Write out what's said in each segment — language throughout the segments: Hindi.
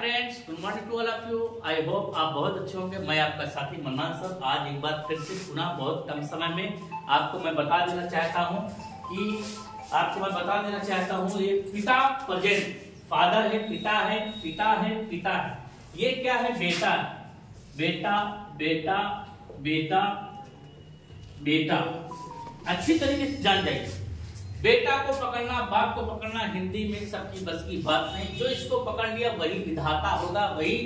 Friends, good morning to all of you. I hope आप बहुत अच्छे होंगे। मैं आपका साथी मन्नान सर आज एक बार फिर से पुनः बहुत कम समय में आपको मैं बता देना चाहता हूँ ये पिता प्रेजेंट, फादर है, पिता है, पिता है, पिता है। ये क्या है? बेटा, बेटा, बेटा, बेटा, बेटा। अच्छी तरीके से जान जाइए। बेटा को पकड़ना, बाप को पकड़ना हिंदी में सबकी बस की बात नहीं। जो इसको पकड़ लिया वही विधाता होगा, वही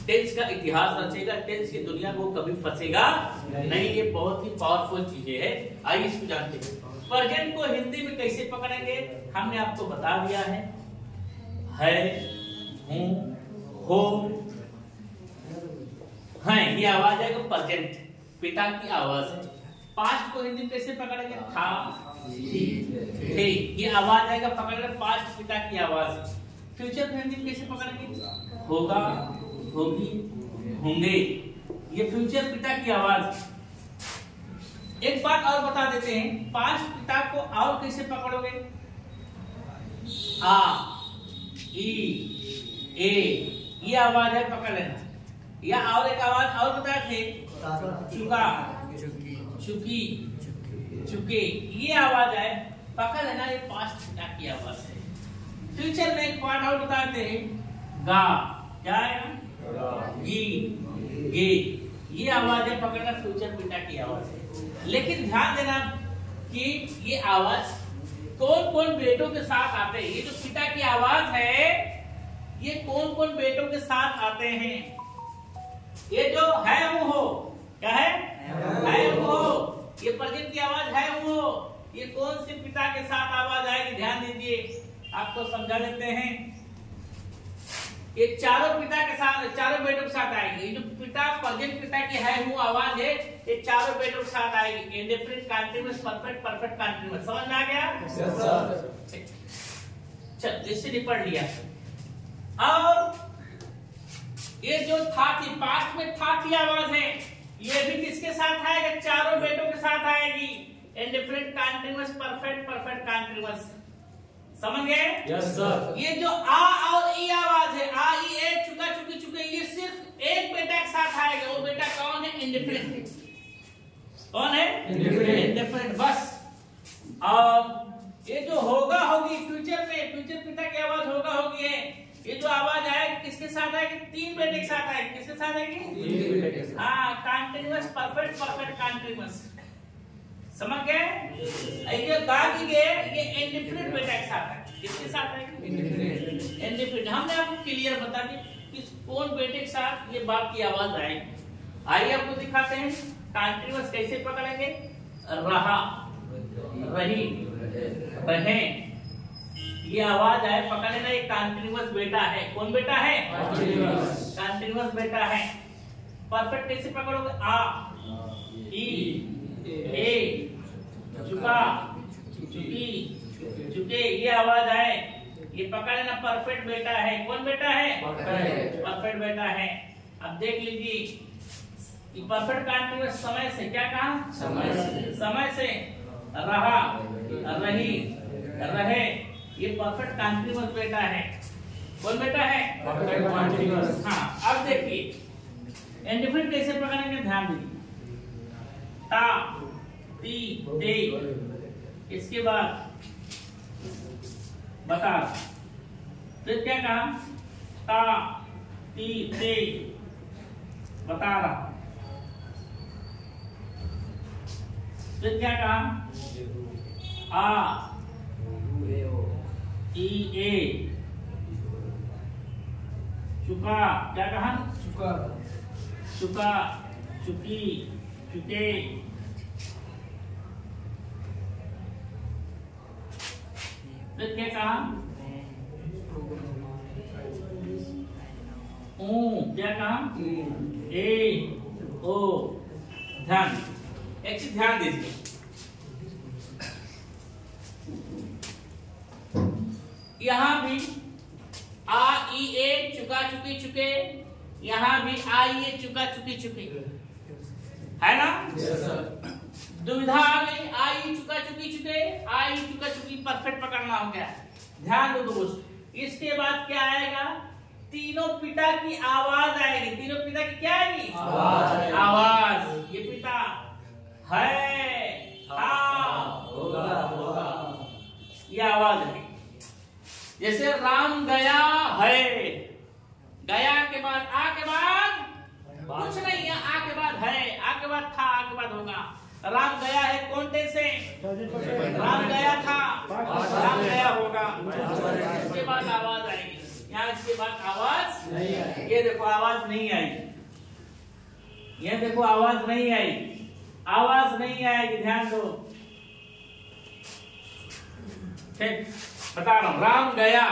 टेंस का इतिहास रचेगा। टेंस की दुनिया को कभी फंसेगा नहीं। ये बहुत ही पावरफुल चीजें है। आइए इसको जानते हैं। प्रेजेंट को हिंदी में कैसे पकड़ेंगे हमने आपको बता दिया है, हूं, हो, हैं। ये आवाज है प्रेजेंट, पिता की आवाज है। पास्ट को हिंदी में कैसे पकड़ेंगे? था, थे। ये आवाज आएगा पकड़ेगा, पास्ट पिता की आवाज है। फ्यूचर को हिंदी में कैसे पकड़ेंगे? होगा, होगी, होंगे। ये फ्यूचर पिता की आवाज है। एक बात और बता देते हैं, पास्ट पिता को और कैसे पकड़ोगे? आ, ई, ए, ये आवाज है, पकड़ लेना। या और एक आवाज और बता थे, चुका, चुकी, चुके। ये आवाज है, पकड़ लेना। ये पास्ट पिता की आवाज है। फ्यूचर में एक पार्ट और बताते हैं, गा, क्या है? गी, गे। ये आवाज है, पकड़ना, फ्यूचर पिता की आवाज है। लेकिन ध्यान देना कि ये आवाज कौन कौन बेटों के साथ आते हैं। ये जो पिता की आवाज है, ये कौन कौन बेटों के साथ आते हैं? ये जो है वो हो, क्या है? है वो। ये प्रेजेंट की आवाज है वो। ये कौन से पिता के साथ आवाज आएगी? ध्यान दीजिए, आपको समझा देते हैं। ये चारों पिता के साथ, चारों बेटों के साथ आएगी। ये जो पिता, प्रेजेंट पिता की है वो आवाज है, ये चारों बेटों के साथ आएगी। Indifferent, continuous, perfect, perfect continuous. समझ में आ गया? Yes sir. चल, इससे निपट लिया। और ये जो था की, पास्ट में था की आवाज है, ये भी किसके साथ आएगा? चारों बेटों के साथ आएगी। Indifferent, continuous, perfect, perfect continuous. समझ गए? Yes sir. ये जो आ और ई आवाज है, आ, ई, ए, चुका, चुकी, चुके, ये सिर्फ एक बेटा के साथ आएगा। वो बेटा कौन है? इंडिफरेंट। कौन है? इंडिफरेंट, बस। और ये जो होगा, होगी, फ्यूचर में, फ्यूचर पिता की आवाज होगा, होगी है। ये जो आवाज आएगी किसके साथ आएगी? तीन बेटे के साथ आएगी। किसके साथ आएगी? हाँ, कंटीन्यूअस, परफेक्ट, परफेक्ट कंटीन्यूअस। समझ गए? ये गा की गए, ये इंडिफरेंट बेटा के साथ है। किसके साथ आएगी? इंडिफरेंट। हमने आपको क्लियर बता दी किस कौन बेटे के साथ ये बाप की आवाज आएगी। आइए आपको दिखाते हैं कंटीन्यूअस कैसे पकड़ेंगे। रहा, रही, रहे। ये आवाज है, पकड़ लेना। ये कंटीन्यूअस बेटा है। कौन बेटा है? कंटीन्यूअस बेटा है। परफेक्ट कैसे पकड़ोगे? आ, ई, ए, चुका, चुकी, चुके। ये आवाज है, ये पकड़ लेना। परफेक्ट बेटा है। कौन बेटा है? परफेक्ट बेटा है। अब देख लीजिए, परफेक्ट कंटीन्यूअस समय से, क्या कहा? समय से। रहा, रही, रहे। ये परफेक्ट कंटीन्यूअस बेटा है। कौन बेटा है? Perfect continuous. हाँ, अब देखिए इंडिफरेंट कैसे पकड़ेंगे, ध्यान दीजिए। ता, ती, ते। इसके बाद बता, फिर क्या कहा? ता, ती, ते, बता रहा। फिर क्या कहा? आ, ई, ए, चुका, क्या कहा? चुका, चुका, चुकी, चुके। फिर क्या कहा? क्या कहा? ए, ओ। ध्यान, एक चीज ध्यान दीजिए। यहां भी आ, ई, ए, चुका, चुकी, चुके। यहां भी आ, ई, ए, चुका, चुकी, चुके, है ना? Yes sir. दुविधा आ गई। आई, चुका, चुकी, चुके। आई, चुका, चुकी, परफेक्ट पकड़ना हो गया। ध्यान दो दोस्त, इसके बाद क्या आएगा? ती, तीनों पिता की आवाज आएगी। तीनों पिता की क्या आएगी? आवाज। ये पिता है, था, होगा, ये आवाज है। जैसे राम गया है, गया के बाद आ के बाद कुछ नहीं है, आ के बाद है, आ के बाद था, आ के बाद होगा। राम गया है कौन से? राम गया था, राम गया होगा। इसके बाद आवाज आएगी। यहाँ इसके बाद आवाज नहीं आई। ये देखो आवाज नहीं आई। ये देखो आवाज नहीं आई। आवाज नहीं आएगी, ध्यान दो। ठीक, बता रहा हूं। राम गया,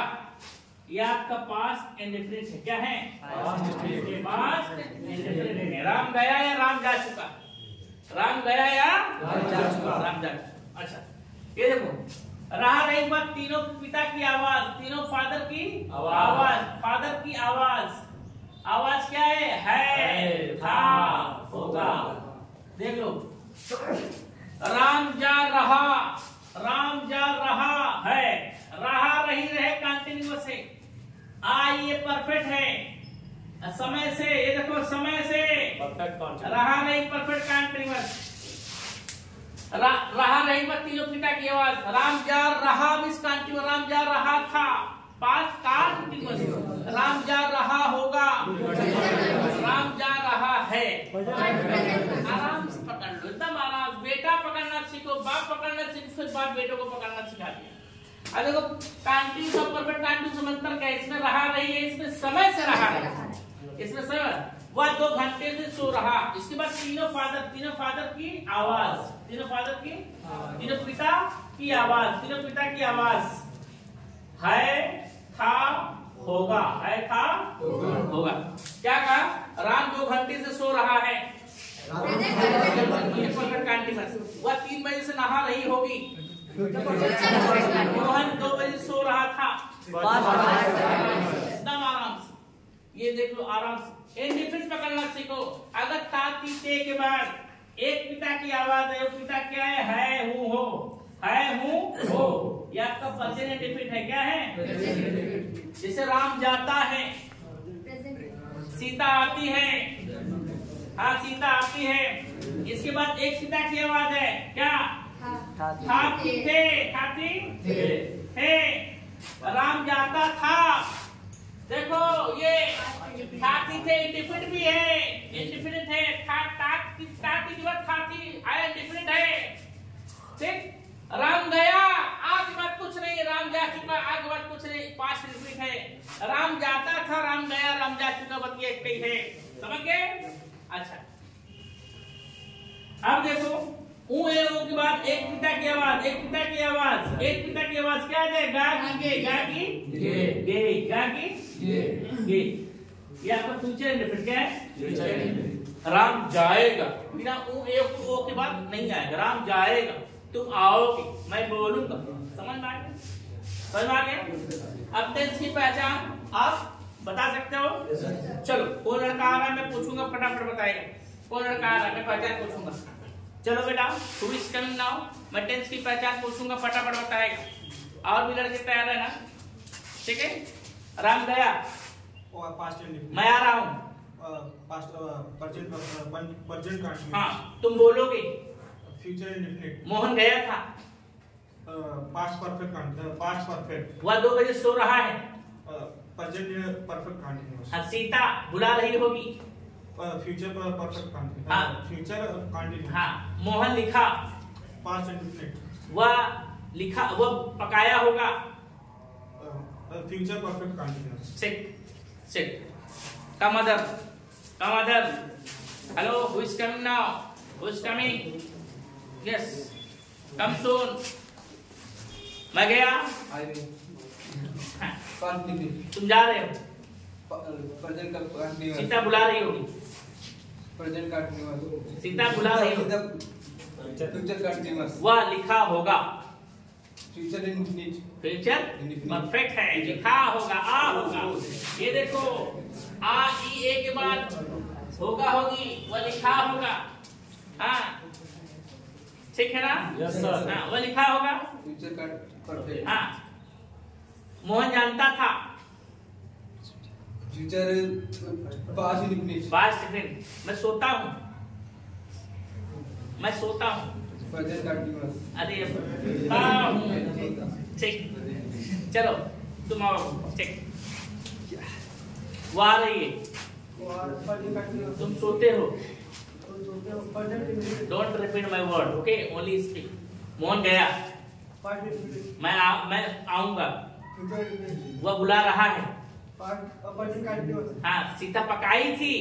ये आपका पास्ट इंडेफिनिट है। क्या है? पास्ट इंडेफिनिट है। राम गया या राम जा चुका? राम गया या राम जा चुका? राम जा चुका। अच्छा, ये देखो रहा रही बात तीनों पिता की आवाज, तीनों फादर की आवाज, फादर की आवाज। आवाज क्या है? था, होगा। देख लो, राम जा रहा, राम जा रहा है, रहा रही रहे कंटिन्यूअस है। ये परफेक्ट है। समय से, ये देखो समय से परफेक्ट, रहा नहीं परफेक्ट कंटिन्यूअस। रहा रही बात तीनों पिता की आवाज। राम जा रहा मिस कंटिन्यूअस, राम जा रहा था पास्ट कंटिन्यूअस। राम जा रहा होगा, राम जा रहा है। आराम से पकड़ लो, एकदम आराम। बेटा पकड़ना सीखो, बाप पकड़ना सीखो, फिर बाप बेटों को पकड़ना सिखा दिया। अब देखो कंटिन्यूअस और परफेक्ट कंटिन्यूअस में अंतर क्या है? इसमें रहा रही है, इसमें समय से रहा है। इसमें समय, वह 2 घंटे से सो रहा। इसके बाद तीनों फादर की आवाज, तीनों फादर की, तीनों पिता की आवाज, तीनों पिता की आवाज। है, था, होगा, है, था, होगा। क्या कहा? राम 2 घंटे से सो रहा है, परफेक्ट कंटिन्यूअस। वह 3 बजे से नहा रही होगी। मोहन 2 बजे सो रहा था। एकदम आराम से, ये देख लो आराम से। इंडिफरेंस पकड़ना सीखो। अगर ता, ती, ते के बाद एक पिता की आवाज है, वो पिता क्या है? हूं, हो, है, हूं, हो। ये आपका प्रेजेंट इंडिफरेंट है। क्या है? जैसे राम जाता है, सीता आती है। हाँ, सीता आती है। इसके बाद एक पिता की आवाज है। क्या? थे, थे। राम जाता था। देखो ये थाती थे, इंडिफिनिट भी है, इंडिफिनिट है। थाती के बाद थाती आया, इंडिफिनिट है। ठीक। राम गया, आगे बात कुछ नहीं। राम जा चुका, आगे बात कुछ नहीं, पास्ट इंडिफिनिट है। राम जाता था, राम गया, राम जा चुका, बतिया एक ही है। समझ गए? अच्छा, अब देखो ऊ के बाद एक पिता की आवाज, एक पिता की आवाज, एक पिता की आवाज। क्या है? गा की गे, गा की गे, गा की गे। ये आपका फ्यूचर इंडेफिनिट। क्या है? राम जाएगा, बिना ओ के बाद नहीं आएगा। राम जाएगा, तुम आओगे, मैं बोलूंगा। समझ में आ गया? समझ में आ गया? अब टेंस की पहचान आप बता सकते हो? चलो, कौन लड़का आ रहा है मैं पूछूंगा, फटाफट बताएगा। कौन लड़का आ रहा है मैं पहचान पूछूंगा। चलो बेटा, हु इज कमिंग नाउ, मैं टेंस की पहचान पूछूंगा, फटाफट बताएगा। और भी लड़के तैयार है ना? ठीक है। राम गया, मैं आ रहा हूँ। हाँ, तुम बोलोगे। Future indefinite. मोहन गया था, पास्ट परफेक्ट। वह 2 बजे सो रहा है, प्रेजेंट परफेक्ट कंटीन्यूअस। हाँ, सीता बुला रही होगी, फ्यूचर परफेक्ट कंटीन्यूअस। हाँ, फ्यूचर कंटीन्यूअस। हाँ, मोहन लिखा, पास्ट इंडेफिनिट। वह लिखा, वह पकाया होगा, future perfect continuous. Sit come mother, hello, who is coming now, who is coming, yes, come soon। मैं गया, तुम जा रहे हो, सीता बुला रही होगी, सीता बुला रही होगी, वह लिखा होगा, फ्यूचर इंडेफिनिट। फ्यूचर परफेक्ट है, लिखा होगा, आ होगा। ये देखो आ ई ए के बाद होगा, होगी, वह लिखा होगा। हाँ, ठीक है ना? Yes sir. हाँ, वह लिखा होगा, फ्यूचर परफेक्ट। हाँ। मोहन जानता था, future past indefinite past indefinite. मैं सोता हूँ, मैं सोता हूँ। प्रेजेंट कंटीन्यूअस अरे ठीक, चलो तुम आओ। ठीक, वो आ रही है, तुम सोते हो। Don't repeat my word, okay, only speak. Mohan गया, मैं आऊंगा। वह बुला रहा है। हाँ, सीता पकाई थी।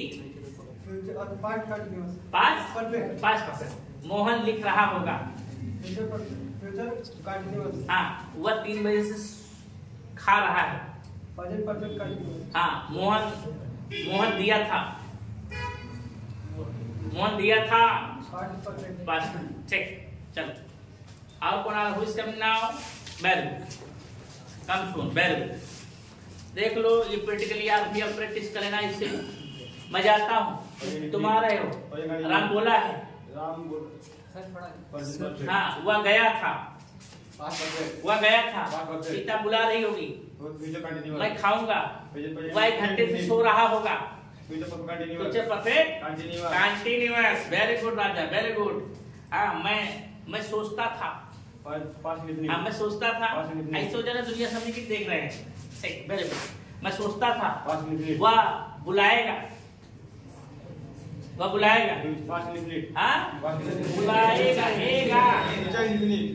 पास्ट। मोहन लिख रहा होगा। हाँ, वह 3 बजे से खा रहा है। हाँ, मोहन दिया था। मोहन दिया था। पास्ट। ठीक, चलो। और कौन आ रहा है? Coming now? वेरी गुड, कम सून, वेरी गुड। देख लो, ये प्रैक्टिकली आप भी अब प्रैक्टिस कर लेना इससे। मैं जाता हूँ, तुम आ रहे हो। राम बोला है। हाँ, वह गया था। वह गया था। सीता बुला रही होगी। मैं खाऊंगा। वह 1 घंटे से सो रहा होगा। Future perfect continuous. Very good Raja, very good. हाँ, मैं सोचता था। हाँ, मैं सोचता था। ऐसे हो जाना, दुनिया समझ के देख रहे हैं। Very good. मैं सोचता था। वह बुलाएगा। वह बुलाएगा। हाँ, बुलाएगा।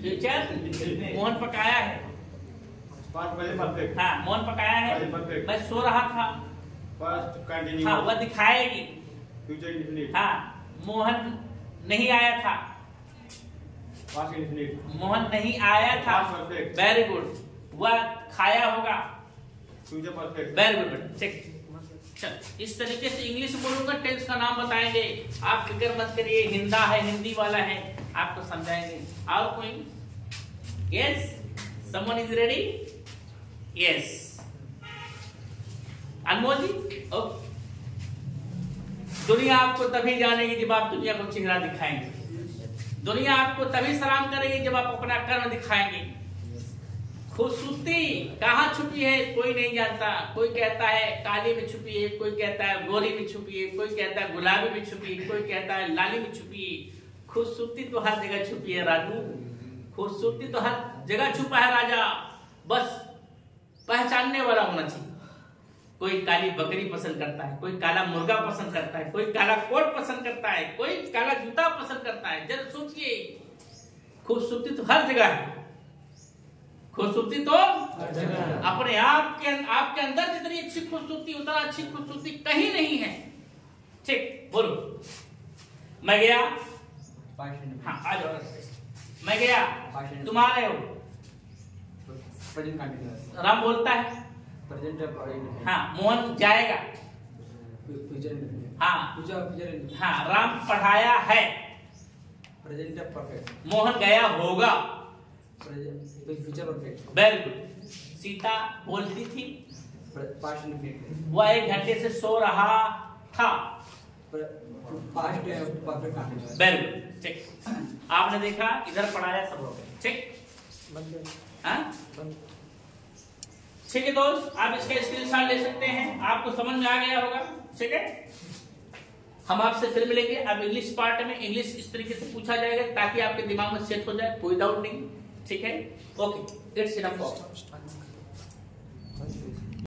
फ्यूचर। मोहन पकाया है। हाँ, मोहन पकाया है। मैं सो रहा था। हाँ, वह दिखाएगी। हाँ, मोहन नहीं आया था। मोहन नहीं आया था। Very good. वह खाया होगा। Very good. ठीक, चल इस तरीके से इंग्लिश बोलूंगा, टेंस का नाम बताएंगे। आप फिक्र मत करिए, हिंदा है, हिंदी वाला है, आपको समझाएंगे। और कोई? Yes, someone is ready? Yes, Anmol ji. Okay. दुनिया आपको तभी जानेगी जब आप दुनिया को चेहरा दिखाएंगे। दुनिया आपको तभी सलाम करेगी जब आप अपना कर्म दिखाएंगे। खूबसूरती कहाँ छुपी है कोई नहीं जानता। कोई कहता है काली में छुपी है, कोई कहता है गोरी में छुपी है, कोई कहता है गुलाबी में छुपी है, कोई कहता है लाली में छुपी है। खूबसूरती तो हर जगह छुपी है राजू। खूबसूरती तो हर जगह छुपा है राजा, बस पहचानने वाला होना चाहिए। कोई काली बकरी पसंद करता है, कोई काला मुर्गा पसंद करता है, कोई काला कोट पसंद करता है, कोई काला जूता पसंद करता है। जरा सोचिए, खूबसूरती तो हर जगह है। खूबसूरती तो अपने आपके अंदर जितनी अच्छी खूबसूरती, उतना अच्छी खूबसूरती कहीं नहीं है। ठीक, बोलो। मैं गया। हाँ, आ जाओ। मैं गया, तुम आ रहे हो। राम बोलता है। हाँ, मोहन जाएगा। हाँ, राम पढ़ाया है। मोहन गया होगा। Very good. सीता बोलती थी। वह 1 घंटे से सो रहा था। Very good. ठीक, आपने देखा, इधर पढ़ाया सब लोग। ठीक, हाँ ठीक है दोस्त, आप इसका स्क्रीनशॉट ले सकते हैं। आपको समझ में आ गया होगा। ठीक है, हम आपसे फिर मिलेंगे। अब इंग्लिश पार्ट में इंग्लिश इस तरीके से पूछा जाएगा ताकि आपके दिमाग में सेट हो जाए, कोई डाउट नहीं। ठीक है, ओके, इट्स इनफ।